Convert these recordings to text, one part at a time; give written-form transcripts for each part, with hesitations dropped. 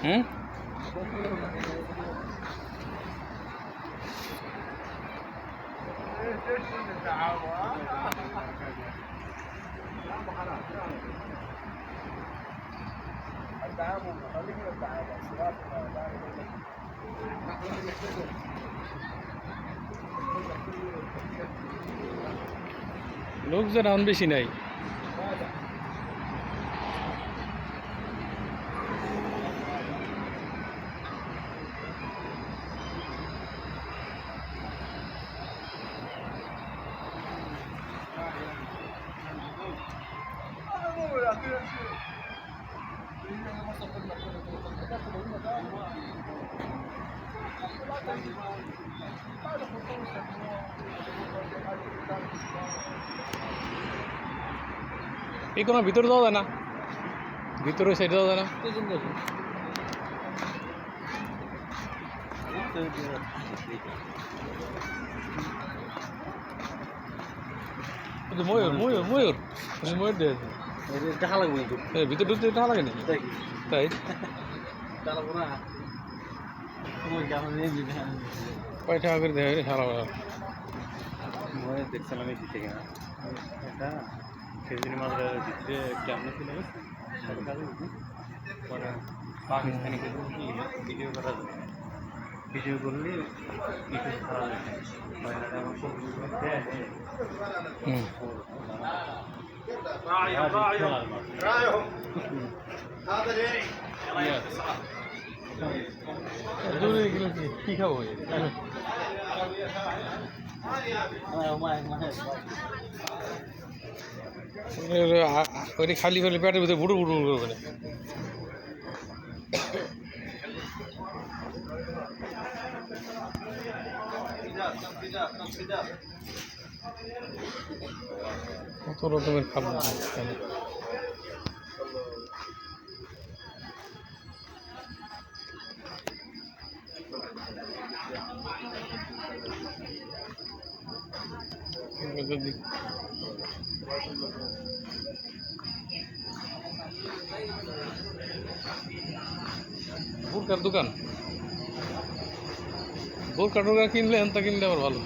হুম লোকজন এখন বেশি নাই। এই কোনো ভিতরে যাওয়া যায় না, ভিতরে সাইডে যাওয়া যায় না। ময়ূর ময়ূর ময়ূর ময়ূর দিয়েছে দেখা লাগবে ভিতরে ঢুকতে দেখা লাগে নাকি? তাই কয় টাকা করে দেয় সারা দেখছিলাম এই দিতে কিনা এটা খেজুরি মাছের ভিতরে কেমন ছিল পরে পাকিস্তানি ভিডিও করা যায়, ভিডিও করলে কিছু খাওয়া যায় কি খাবো? ওই খালি খালি পেটের ভিতরে বুড়ো বুড়ো করবে না। কত রকমের খাবার বোরকার দোকান, বোরকা টোকা কিনলে এনতা কিনলে আবার ভালো।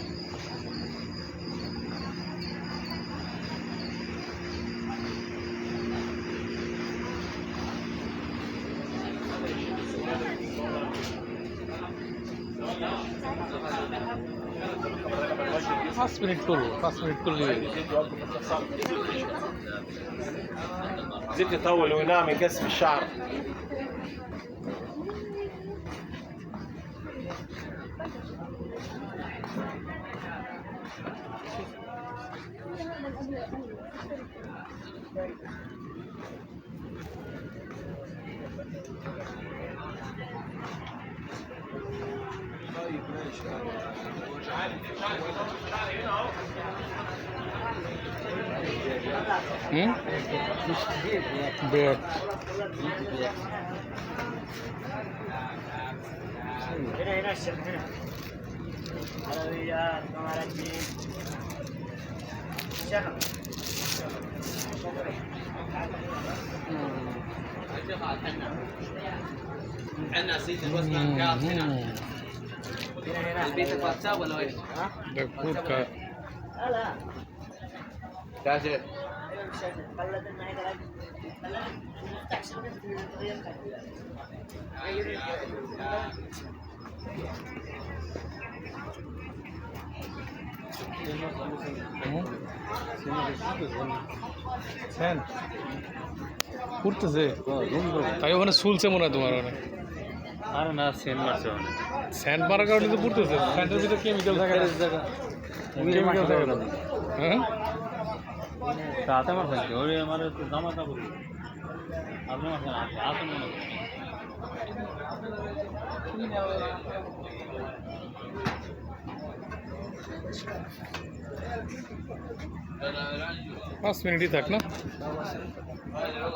পাঁচ মিনিট করবো, 5 মিনিট করলে زبدة يطول وينام يقسم الشعر. ব্রেড عندنا سيد الوزن كاف هنا البيت الواتساب ولا وين؟ ها؟ كاشف ঘুরতেছে তাই ওখানে চুলছে মনে হয় তোমার অনেক। আর না সেন মারছে অনেক, স্যান্ড মারার কারণে তো পড়তেছে, স্যান্ডের ভিতরে কেমিক্যাল থাকে না, কেমিক্যাল থাকে না। হ্যাঁ হাতে মারছে ওই আমার জামা কাপড় আপনি মারছেন হাতে মনে হয় 5 মিনিটই থাক না।